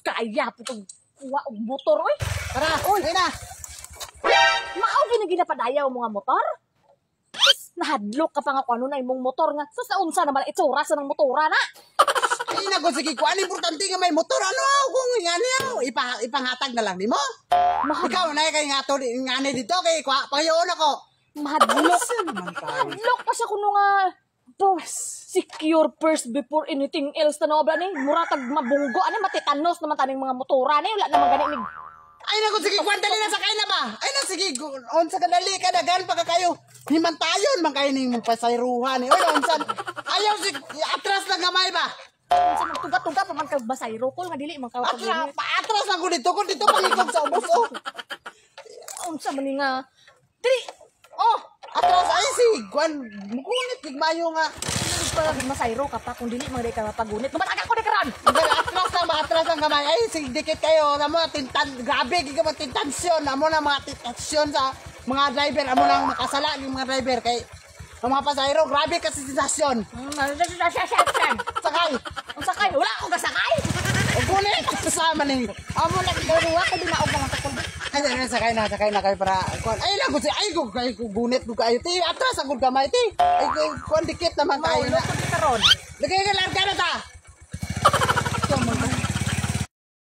Kaya po itong kuha og motor, oy. Tara, uy na. Maaw ginapadayaw mo nga motor? Nahadlok ka pa nga kung ano na imong motor nga. Sa unsa naman itsura sa ng motora na? Ay nago sige ko ano importante nga may motor ano kung ngani ipanghatag na lang nimo. Ikaw na kay ngato ngani dito kay payon ako. Mahadlok. Mahadlok pa siya kuno nga. Secure first before anything else na ba ni? Muratag mabunggo. Ano matitanos naman taning mga motora ni? Wala naman gani mig. Ay nago sige kwanta nila sakay na ba? Ay na sige unsa kadali ka dagan pa kayo. Himantayon man kayo ning pasayruhan eh. Oy unsan? Ayaw si atras na gamay ba? Unsa magtuga-tuga pa man kag basayro kol nga dili man ka Atras na ko dito pangikog sa ubos oh. Unsa man ni nga? Dili. Oh, Atras ay si Gwan mukunit gigmayo nga. para masayro ka pa kung dili man ka mapagunit. Mataga ko ni karon. Atras ang gamay. Ay, sige, dikit kayo. Amo na, grabe, giga mo tintansyon. Amo na mga tintansyon sa mga driver. Amo na makasala yung mga driver. Kay, ang mga pasahero, grabe kasi sensasyon. Sakay. Ang sakay, wala akong kasakay. O gunit, kasama ni. Amo na kinuha ko din na og mga takon. Ay, sakay na kayo para, ay, lagot siya. Ay, gunit ko kayo. Ti, atras ang gamay, ti. Ay, dikit naman tayo na. Maulo ko ni karon. Lagay ka larga na ta.